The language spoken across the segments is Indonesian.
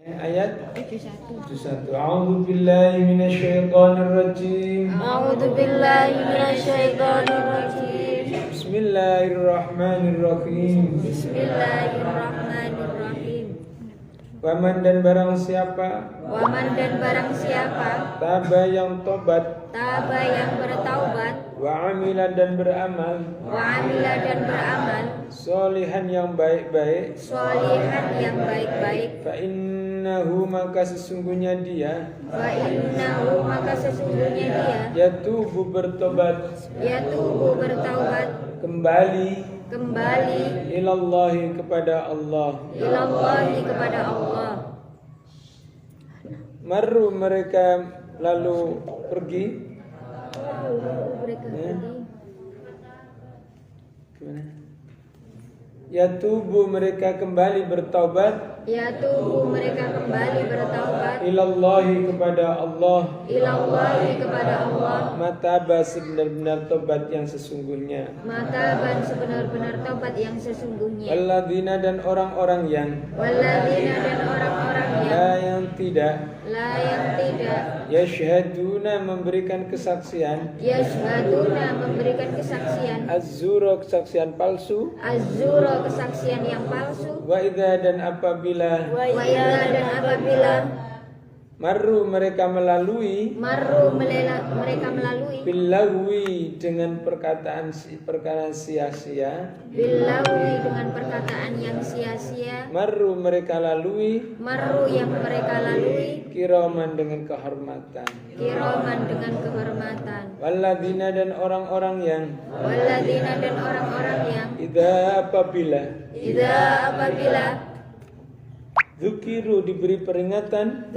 Ayat 71. A'udzu billahi minasyaitonir rajim. A'udzu billahi minasyaitonir rajim. Bismillahirrahmanirrahim. Bismillahirrahmanirrahim. Waman dan barang siapa taba yang tobat, Taba yang bertaubat, wa amila dan beramal, solihan yang baik-baik, sholihan yang baik-baik, fa innahu maka sesungguhnya dia yatubu bertobat, kembali ilallahi kepada Allah. Marru mereka lalu pergi. Gimana? Yatubu mereka kembali bertaubat. Ilallahi kepada Allah. Mataba sebenar-benar tobat yang sesungguhnya. Alladzina dan orang-orang yang la yang tidak yashhaduna memberikan kesaksian az-zura kesaksian palsu, kesaksian yang palsu, wa idza dan apabila marru mereka melalui bilagwi dengan perkataan sia-sia, dengan perkataan yang sia-sia, marru yang mereka lalui kiraman dengan kehormatan, walladzina dan orang-orang yang idza apabila Zukiru diberi peringatan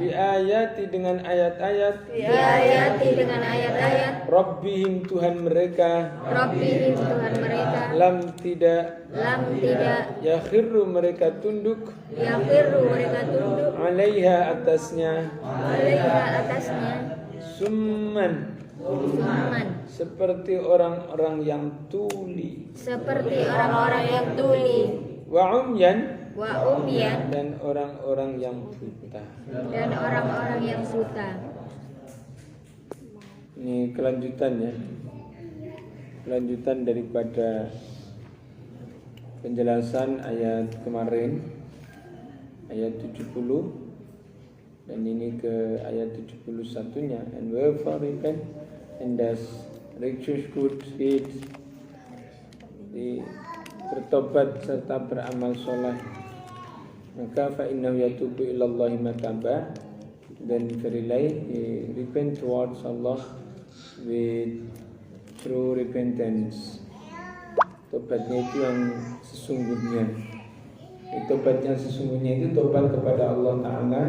biayati dengan ayat-ayat Rabbihim Tuhan mereka lam tidak yakhirru mereka tunduk alaiha atasnya summan seperti orang-orang yang tuli, wa umyan dan orang-orang yang buta. Ini kelanjutannya, kelanjutan daripada penjelasan ayat kemarin, ayat 70, dan ini ke ayat 71-nya. And wherefore repent and thus righteous good deeds, bertobat serta beramal soleh, maka fa innahu yatubu ilallahi mataba, dan verily he repent towards Allah with true repentance. Tobatnya itu yang sesungguhnya. Tobat yang sesungguhnya itu tobat kepada Allah Ta'ala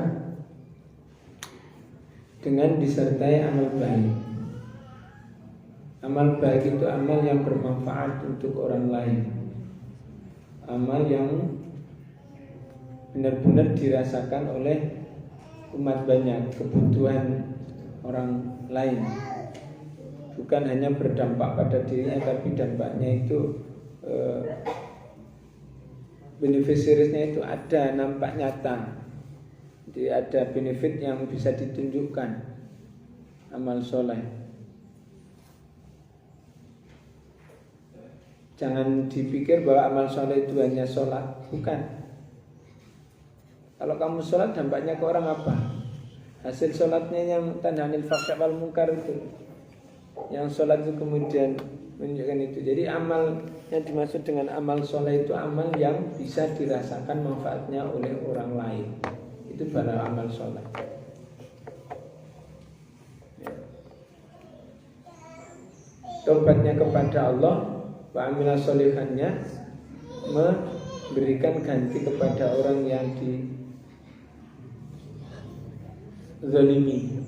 dengan disertai amal baik. Amal baik itu amal yang bermanfaat untuk orang lain, amal yang benar-benar dirasakan oleh umat banyak, kebutuhan orang lain, bukan hanya berdampak pada dirinya, tapi dampaknya itu beneficiariesnya itu ada, nampak nyata. Jadi ada benefit yang bisa ditunjukkan amal soleh. Jangan dipikir bahwa amal soleh itu hanya sholat, bukan. Kalau kamu sholat dampaknya ke orang apa? Hasil sholatnya yang tanhanil fahsya wal munkar itu, yang sholat itu kemudian menunjukkan itu. Jadi amal yang dimaksud dengan amal soleh itu amal yang bisa dirasakan manfaatnya oleh orang lain. Itu baru amal soleh. Tobatnya kepada Allah, wa amila solihannya memberikan ganti kepada orang yang dizalimi.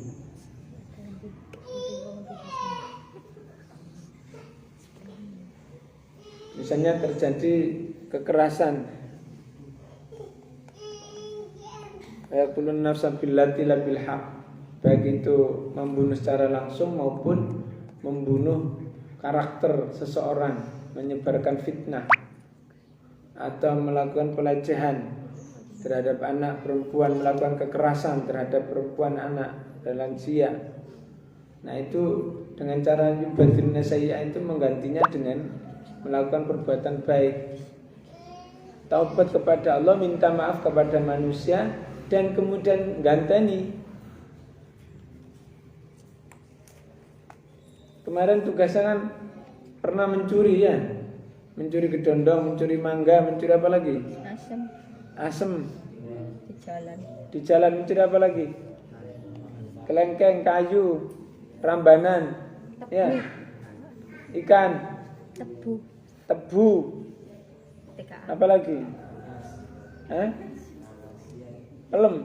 Misalnya terjadi kekerasan, yaqulun nafsan billati la bil haq, baik itu membunuh secara langsung maupun membunuh karakter seseorang, menyebarkan fitnah atau melakukan pelecehan terhadap anak perempuan, melakukan kekerasan terhadap perempuan, anak dan lansia. Nah itu dengan cara yubadilun sayyi'at itu menggantinya dengan melakukan perbuatan baik. Taubat kepada Allah, minta maaf kepada manusia, dan kemudian ganteni. Kemarin tugasnya kan pernah mencuri ya, mencuri kedondong, mencuri mangga, mencuri apa lagi? Asem. Di jalan mencuri apa lagi? Kelengkeng, kayu, rambanan, ya, ikan, tebu. Apa lagi? Pelem.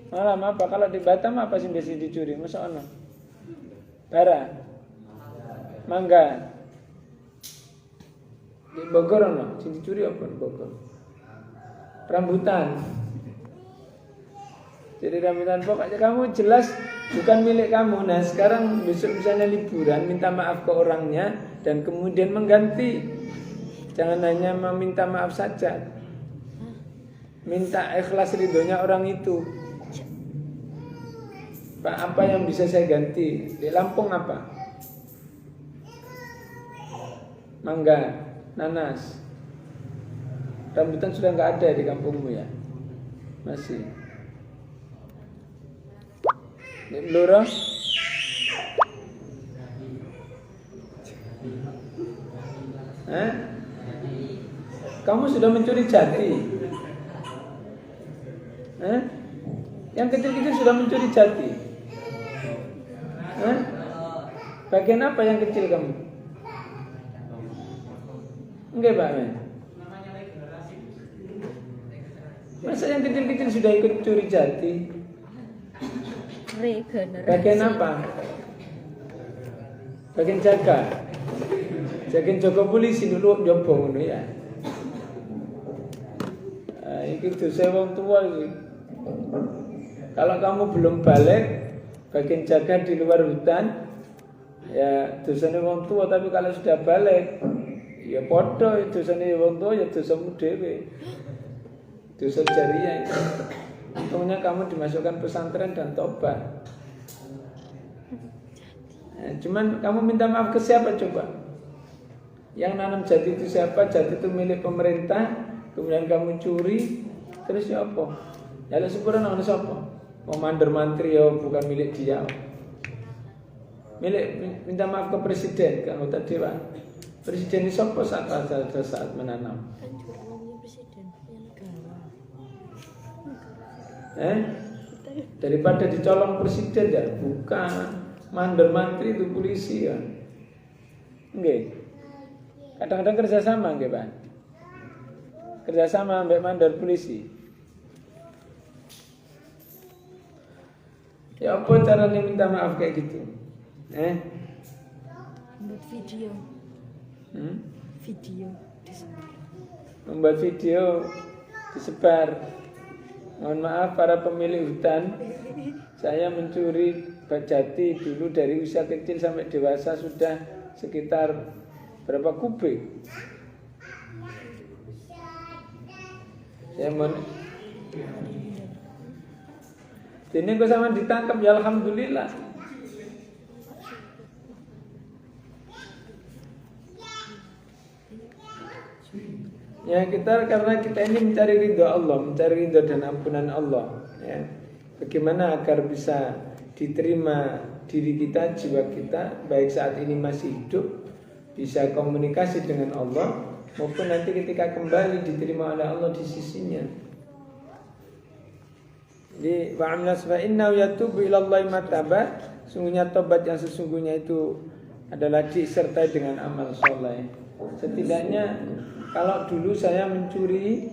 Malam apa? Kalau di Batam apa sih biasa dicuri? Masa ono? Bara, mangga. Di Bogor ono, sing dicuri apa di Bogor? Rambutan. Jadi rambutan, pokoknya kamu jelas bukan milik kamu. Nah sekarang besok misalnya liburan, minta maaf ke orangnya dan kemudian mengganti. Jangan hanya meminta maaf saja, minta ikhlas ridhonya orang itu. Pak, apa yang bisa saya ganti? Di Lampung apa? Mangga, nanas. Rambutan sudah nggak ada di kampungmu ya? Masih. Di Blora? Kamu sudah mencuri jati? Yang kecil-kecil sudah mencuri jati? Bagian apa yang kecil kamu? Enggak Pak Men? Masa yang kecil-kecil sudah ikut curi jati? Bagian apa? Bagian jaga? Jaga Joko polisi dulu nyoba ngono ya. Iki dosa wong tua iki. Kalau kamu belum balik, bagian jaga di luar hutan, ya dosane wong tua. Tapi kalau sudah balik, ya podo dosane wong tua, ya dosamu dhewe. Dosa jariah itu. Untungnya kamu dimasukkan pesantren dan tobat. Cuman kamu minta maaf ke siapa coba? Yang nanam jati itu siapa? Jati itu milik pemerintah. Kemudian kamu curi. Terus ya apa? Ya lah syukuran ana sapa? Mau mandor mantri ya bukan milik dia. Milik minta maaf ke presiden, ke anggota dewan. Presiden ini sapa saat menanam? Daripada dicolong presiden ya bukan. Mandor mantri itu polisi ya. Nggih. Kadang-kadang kerjasama nggih, Pak. Kerjasama ambek mandor polisi. Ya apa caranya minta maaf kayak gitu? Buat video. Video disebar. Membuat video disebar. Mohon maaf para pemilik hutan, saya mencuri jati dulu dari usia kecil sampai dewasa sudah sekitar berapa kubik? Saya mau ini gue sama ditangkap ya alhamdulillah. Ya karena kita ini mencari ridho Allah, mencari ridho dan ampunan Allah. Ya. Bagaimana agar bisa diterima diri kita, jiwa kita, baik saat ini masih hidup, bisa komunikasi dengan Allah, maupun nanti ketika kembali diterima oleh Allah di sisinya. Jadi wa'amlas fa innahu yatubu ilallahi mataba. Sungguhnya tobat yang sesungguhnya itu adalah disertai dengan amal soleh. Setidaknya kalau dulu saya mencuri,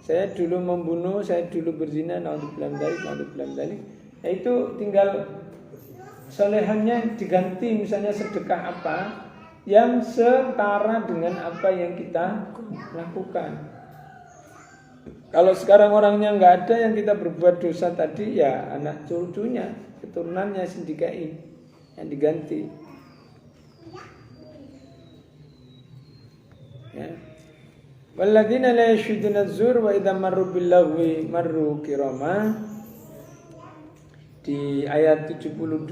saya dulu membunuh, saya dulu berzina, naudzubillah dzalik, ya itu tinggal solehannya diganti, misalnya sedekah apa yang setara dengan apa yang kita lakukan. Kalau sekarang orangnya nggak ada, yang kita berbuat dosa tadi ya anak cucunya, keturunannya sindikai yang diganti. Ya. Walladzina la yashhuduna az-zur wa idza marru bil lagwi marru kirama. Di ayat 72,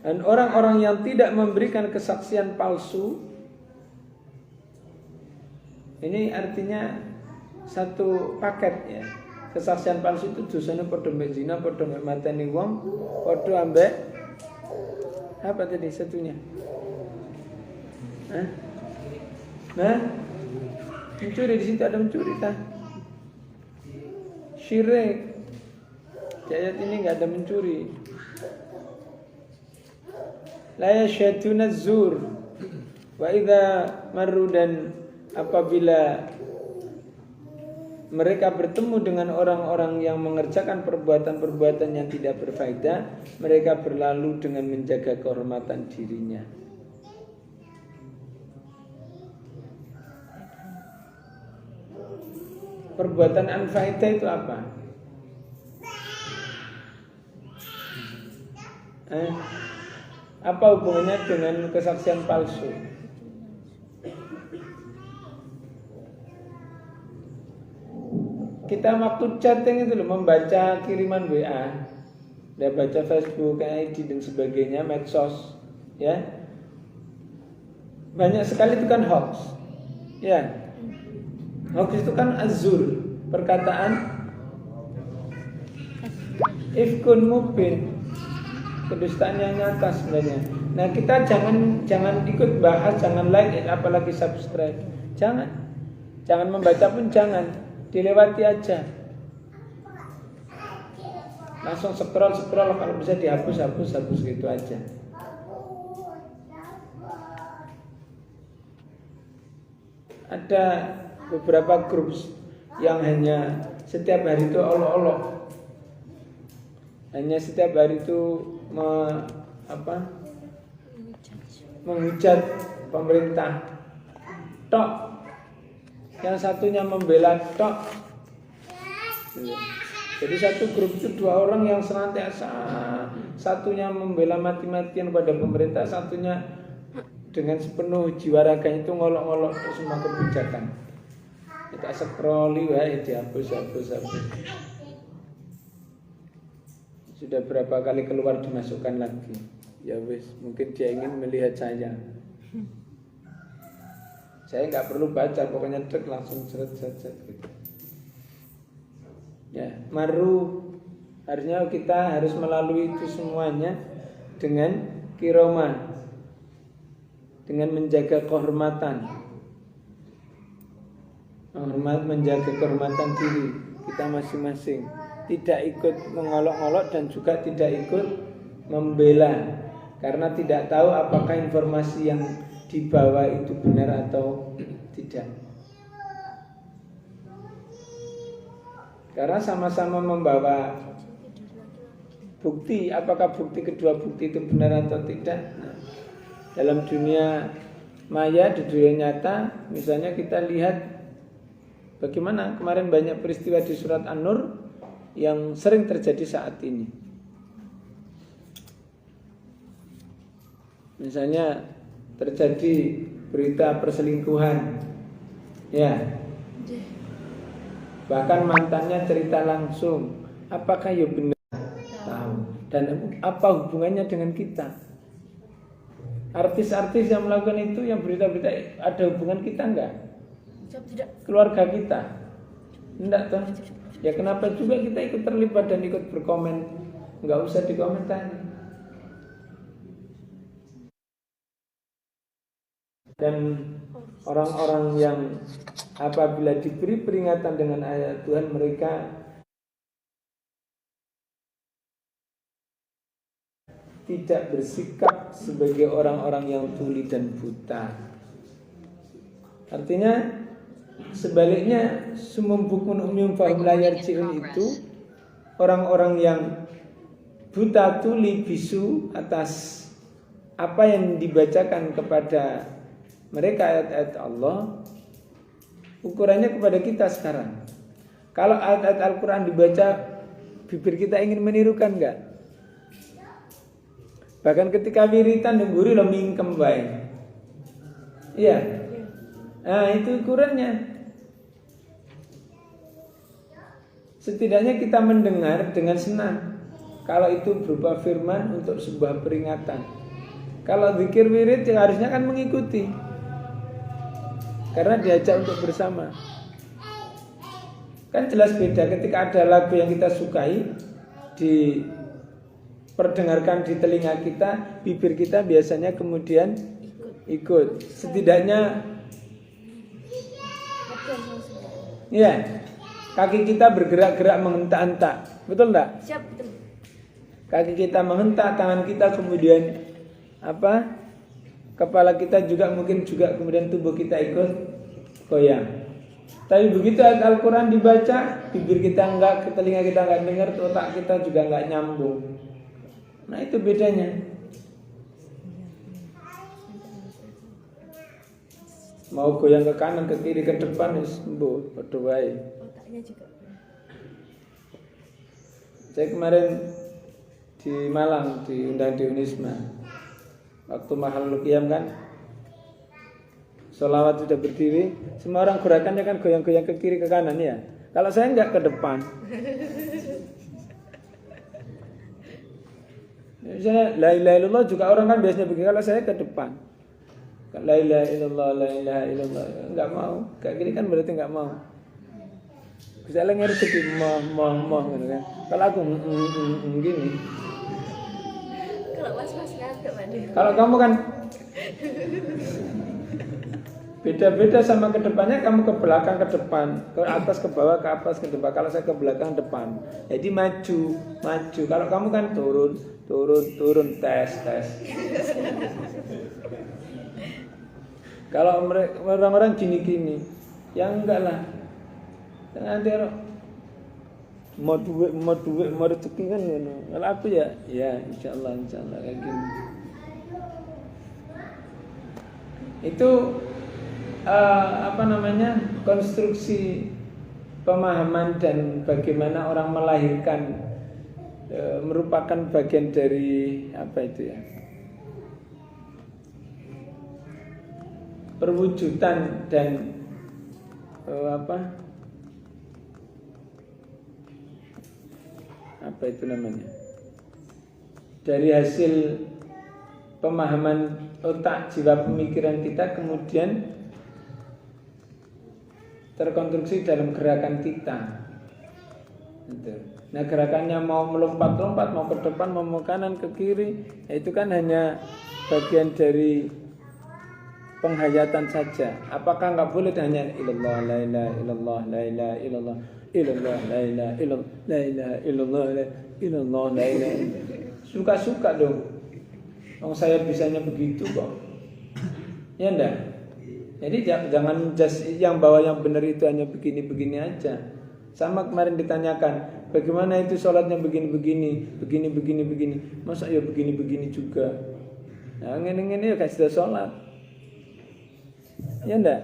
dan orang-orang yang tidak memberikan kesaksian palsu, ini artinya satu paket ya. Kesaksian palsu itu dosanya padha mbek zina, padha mbek mateni wong, padha ambek apa tadi satunya? Nah, mencuri, di situ ada mencuri tah. Syirik. Di ayat ini enggak ada mencuri. La yashhaduna zur wa idza marru, dan apabila mereka bertemu dengan orang-orang yang mengerjakan perbuatan-perbuatan yang tidak berfaedah, mereka berlalu dengan menjaga kehormatan dirinya. Perbuatan anfaedah itu apa? Apa hubungannya dengan kesaksian palsu? Kita waktu chatting itu loh, membaca kiriman WA, dan baca Facebook, ID dan sebagainya, medsos, ya, banyak sekali itu kan hoax, ya. Hoax itu kan azur, perkataan ifkun mubin, kedustaan yang nyata sebenarnya. Nah, kita jangan ikut bahas, jangan like, apalagi subscribe, jangan membaca pun jangan, dilewati aja. Langsung scroll, kalau bisa dihapus gitu aja. Ada beberapa grup yang hanya setiap hari itu olok-olok, hanya setiap hari itu menghujat pemerintah tok, yang satunya membela tok. Jadi satu grup itu 2 orang yang senantiasa, satunya membela mati-matian pada pemerintah, satunya dengan sepenuh jiwa raganya itu ngolok-ngolok semua kebijakan. Kita scrolli wae, dihapus. Sudah berapa kali keluar dimasukkan lagi. Ya wis, mungkin dia ingin melihat saya. Saya nggak perlu baca, pokoknya cek langsung seret gitu. Ya, maru, harusnya kita harus melalui itu semuanya dengan kiromah, dengan menjaga kehormatan. Menjaga kehormatan diri kita masing-masing, tidak ikut mengolok-olok dan juga tidak ikut membela, karena tidak tahu apakah informasi yang dibawa itu benar atau tidak. Karena sama-sama membawa bukti, apakah bukti kedua bukti itu benar atau tidak. Nah, dalam dunia maya, di dunia nyata, misalnya kita lihat bagaimana kemarin banyak peristiwa di surat An-Nur yang sering terjadi saat ini. Misalnya terjadi berita perselingkuhan, ya, bahkan mantannya cerita langsung, apakah ya benar? Tahu. Dan apa hubungannya dengan kita? Artis-artis yang melakukan itu, yang berita-berita, ada hubungan kita enggak? Tidak. Keluarga kita enggak toh? Ya kenapa juga kita ikut terlibat dan ikut berkomen? Enggak usah dikomentari. Dan orang-orang yang apabila diberi peringatan dengan ayat Tuhan, mereka tidak bersikap sebagai orang-orang yang tuli dan buta. Artinya sebaliknya, sumum bukmun umyum fahum la yarji'un, itu orang-orang yang buta, tuli, bisu atas apa yang dibacakan kepada mereka ayat-ayat Allah. Ukurannya kepada kita sekarang, kalau ayat-ayat Al-Quran dibaca, bibir kita ingin menirukan enggak? Bahkan ketika wiritan ngguri lo mingkem bae. Iya. Nah, itu ukurannya. Setidaknya kita mendengar dengan senang. Kalau itu berupa firman untuk sebuah peringatan. Kalau zikir wirid ya harusnya kan mengikuti. Karena diajak untuk bersama. Kan jelas beda ketika ada lagu yang kita sukai diperdengarkan di telinga kita, bibir kita biasanya kemudian ikut. Setidaknya ya, kaki kita bergerak-gerak menghentak-hentak. Betul enggak? Siap, betul. Kaki kita menghentak, tangan kita kemudian apa? Kepala kita juga mungkin juga kemudian tubuh kita ikut goyang. Tapi begitu Al-Quran dibaca, bibir kita enggak, telinga kita enggak dengar, otak kita juga enggak nyambung. Nah itu bedanya. Mau goyang ke kanan, ke kiri, ke depan, sembuh, berdoa. Otaknya juga. Saya kemarin di Malang diundang di Unisma. Waktu Mahalul Qiyam kan, sholawat sudah berdiri, semua orang gerakannya kan goyang-goyang ke kiri ke kanan ya. Kalau saya enggak ke depan. Misalnya la ilaha illallah juga orang kan biasanya begitu. Kalau saya ke depan. La ilaha illallah, la ilaha illallah, enggak mau. Kayak gini kan berarti enggak mau. Misalnya ngerti moh gitu kan. Kalau aku gini. Kalau mas ngantuk Pak. Kalau kamu kan beda-beda sama ke depannya, kamu ke belakang ke depan, ke atas ke bawah, ke atas ke depan. Kalau saya ke belakang depan. Jadi maju. Kalau kamu kan turun, tes. Kalau orang-orang gini-gini, yang enggak lah. Nanti mau duit, mau rezeki kan ngono. Kalau aku ya insyaallah kayak gini. Itu konstruksi pemahaman dan bagaimana orang melahirkan merupakan bagian dari apa itu ya, perwujudan dan apa itu namanya, dari hasil pemahaman otak, jiwa, pemikiran kita kemudian terkonstruksi dalam gerakan kita. Nah gerakannya mau melompat-lompat, mau ke depan, mau ke kanan, ke kiri, itu kan hanya bagian dari penghayatan saja. Apakah nggak boleh hanya ilallah, la ilaha illallah, la ilaha illallah, ilallah, la ilaha illallah, la ilaha illallah, la ilallah, la ilaha. Suka-suka dong. Saya bisanya begitu kok. Ya enggak? Jadi jangan yang bawa yang benar itu hanya begini-begini aja. Sama kemarin ditanyakan, bagaimana itu sholatnya begini-begini. Masa ya begini-begini juga. Nah, ngene-ngene ya kasih sholat. Ya enggak?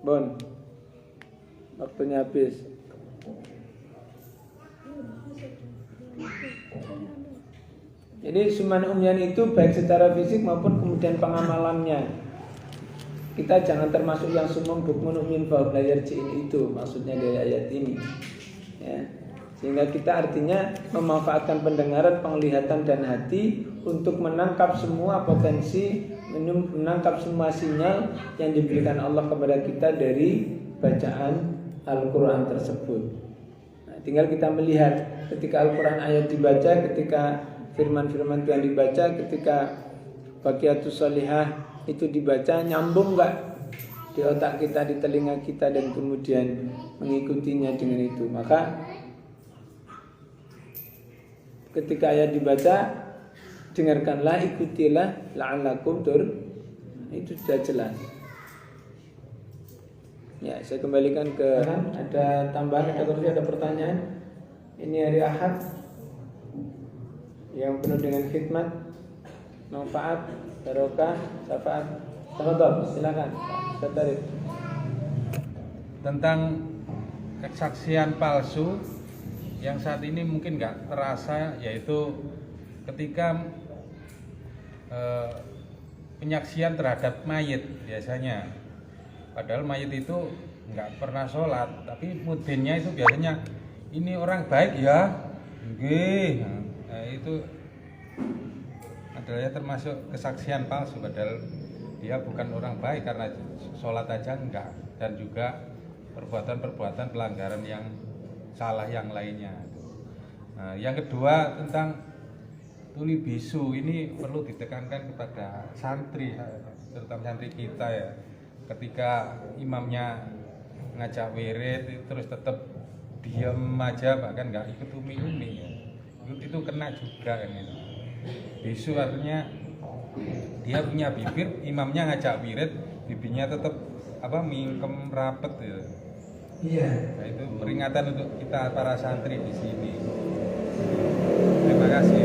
Bon. Waktunya habis. Jadi suman umyan itu baik secara fisik maupun kemudian pengamalannya. Kita jangan termasuk yang sumum bukmun umyin fa belajar ini itu maksudnya dari ayat ini. Ya. Sehingga kita artinya memanfaatkan pendengaran, penglihatan dan hati untuk menangkap semua potensi, menangkap semua sinyal yang diberikan Allah kepada kita dari bacaan Al-Quran tersebut. Nah, tinggal kita melihat ketika Al-Quran ayat dibaca, ketika firman-firman Tuhan dibaca, ketika Baqiyatus Sholihah itu dibaca, nyambung enggak di otak kita, di telinga kita, dan kemudian mengikutinya dengan itu. Maka ketika ayat dibaca, dengarkanlah, ikutilah, la'allakum itu sudah jelas. Ya, saya kembalikan ke ada tambahan, ada pertanyaan. Ini hari Ahad yang penuh dengan khidmat, manfaat, barokah, syafaat. Tafadhol, silakan. Tertarik. Tentang kesaksian palsu yang saat ini mungkin nggak terasa, yaitu ketika penyaksian terhadap mayit biasanya. Padahal mayit itu nggak pernah sholat, tapi mudinnya itu biasanya ini orang baik ya, nggih. Nah, itu adalah termasuk kesaksian palsu, padahal dia bukan orang baik karena sholat aja enggak, dan juga perbuatan-perbuatan pelanggaran yang salah yang lainnya. Nah, yang kedua tentang tuli bisu ini perlu ditekankan kepada santri, terutama santri kita ya. Ketika imamnya ngajak wirid terus tetap diam aja, bahkan nggak ikut umi-umi ya. Itu kena juga kan itu. Bisu artinya dia punya bibir, imamnya ngajak wirid, bibirnya tetap mingkem rapet ya. Iya. Nah, itu peringatan untuk kita para santri di sini. Terima kasih.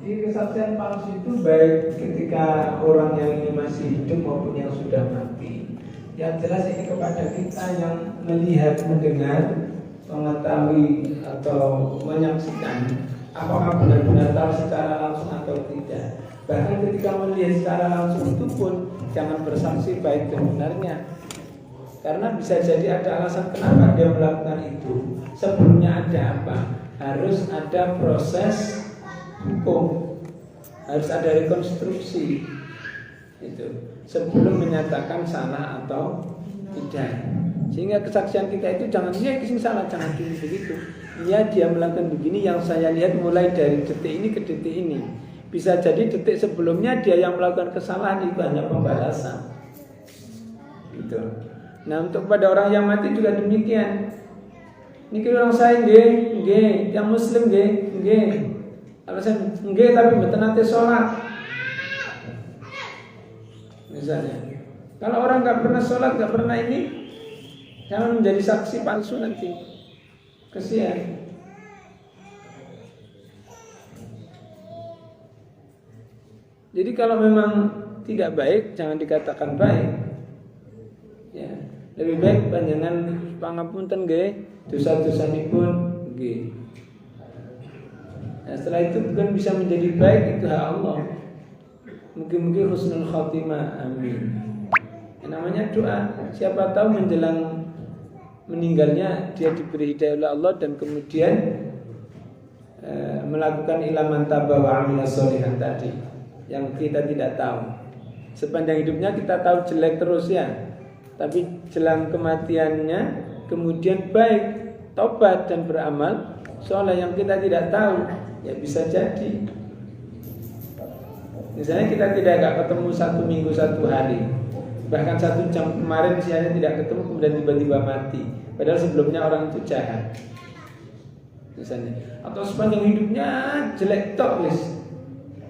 Jadi kesaksian palsu itu baik ketika orang yang ini masih hidup maupun yang sudah mati. Yang jelas ini kepada kita yang melihat, mendengar, mengetahui atau menyaksikan apakah benar-benar tahu secara langsung atau tidak. Bahkan ketika melihat secara langsung itu pun jangan bersaksi baik dan benarnya. Karena bisa jadi ada alasan kenapa dia melakukan itu. Sebelumnya ada apa? Harus ada proses hukum, harus ada rekonstruksi itu sebelum menyatakan salah atau tidak. Sehingga kesaksian kita itu jangan dia kisah salah, jangan begitu. Dia melakukan begini yang saya lihat mulai dari detik ini ke detik ini. Bisa jadi detik sebelumnya dia yang melakukan kesalahan, itu hanya pembalasan. Gitu. Nah, untuk pada orang yang mati juga demikian. Niki orang saya nggih, yang muslim nggih. Alasan nggih tapi mboten nate salat. Misalnya, kalau orang nggak pernah sholat, nggak pernah ini, jangan menjadi saksi palsu nanti. Kesian. Jadi kalau memang tidak baik, jangan dikatakan baik. Ya, lebih baik panjenengan pangapunten nggih, dosa-dosanipun nggih. Nah, setelah itu bukan bisa menjadi baik, itu hak Allah. Mungkin husnul khotimah, amin. Yang namanya doa, siapa tahu menjelang meninggalnya dia diberi hidayah oleh Allah dan kemudian melakukan ilaman taba wa amila sholihan tadi yang kita tidak tahu. Sepanjang hidupnya kita tahu jelek terus ya, tapi jelang kematiannya kemudian baik, tobat dan beramal soleh yang kita tidak tahu, ya bisa jadi. Misalnya kita tidak ketemu 1 minggu 1 hari, bahkan 1 jam kemarin siangnya tidak ketemu, kemudian tiba-tiba mati, padahal sebelumnya orang itu jahat misalnya. Atau sepanjang hidupnya jelek tok wis.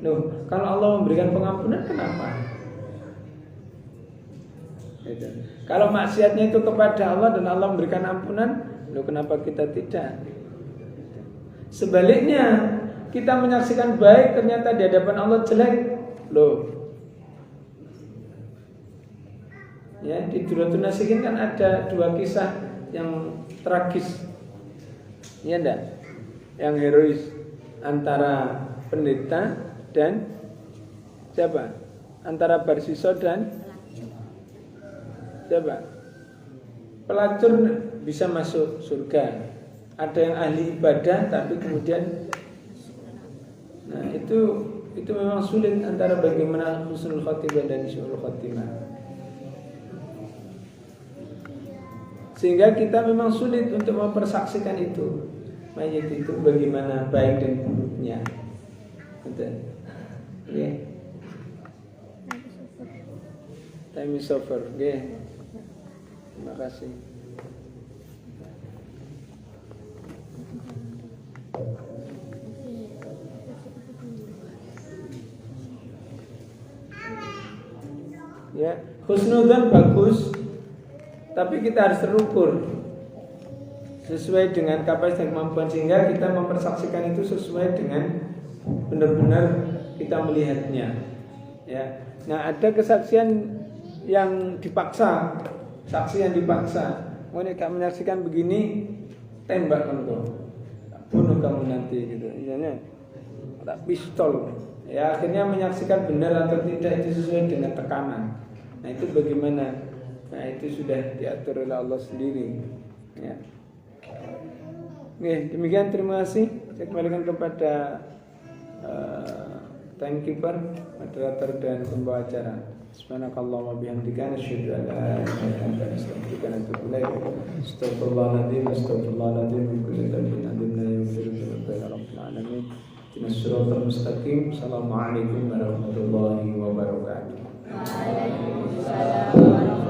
Loh, kalau Allah memberikan pengampunan kenapa? Gitu. Kalau maksiatnya itu kepada Allah dan Allah memberikan ampunan, loh kenapa kita tidak? Sebaliknya, kita menyaksikan baik ternyata di hadapan Allah jelek. Loh. Ya, di Duratun Nasihin kan ada 2 kisah yang tragis. Iya enggak? Yang herois antara pendeta dan siapa? Antara Barsiso dan siapa? Pelacur bisa masuk surga. Ada yang ahli ibadah tapi kemudian, nah itu memang sulit antara bagaimana husnul khotimah dan syu'ul khotimah. Sehingga kita memang sulit untuk mempersaksikan itu, mayat itu bagaimana baik dan buruknya. Betul. Oke. Time is over. Oke. Terima kasih. Ya, husnudzan bagus, tapi kita harus terukur sesuai dengan kapasitas dan kemampuan, sehingga kita mempersaksikan itu sesuai dengan benar-benar kita melihatnya. Ya, nah ada kesaksian yang dipaksa, saksi yang dipaksa. Oh, ini kamu menyaksikan begini, tembak engkau, bunuh kamu nanti gitu. Misalnya, tak pistol. Ya akhirnya menyaksikan benar atau tidak itu sesuai dengan tekanan. Nah itu bagaimana? Nah itu sudah diatur oleh Allah sendiri. Ya. Oke, demikian terima kasih. Saya kembalikan kepada timekeeper, moderator dan pembawa acara. Subhanakallahumma bihamdika asyhadu an la ilaha illa anta astaghfiruka wa atubu ilaik. Astaghfirullahaladzim, astaghfirullahaladzim min kulli dhanbin adzim la yaghfiru dzunuba illa rabbil alamin. Ihdinas siratal mustaqim. Assalamualaikum warahmatullahi wabarakatuh. Waalaikumsalam.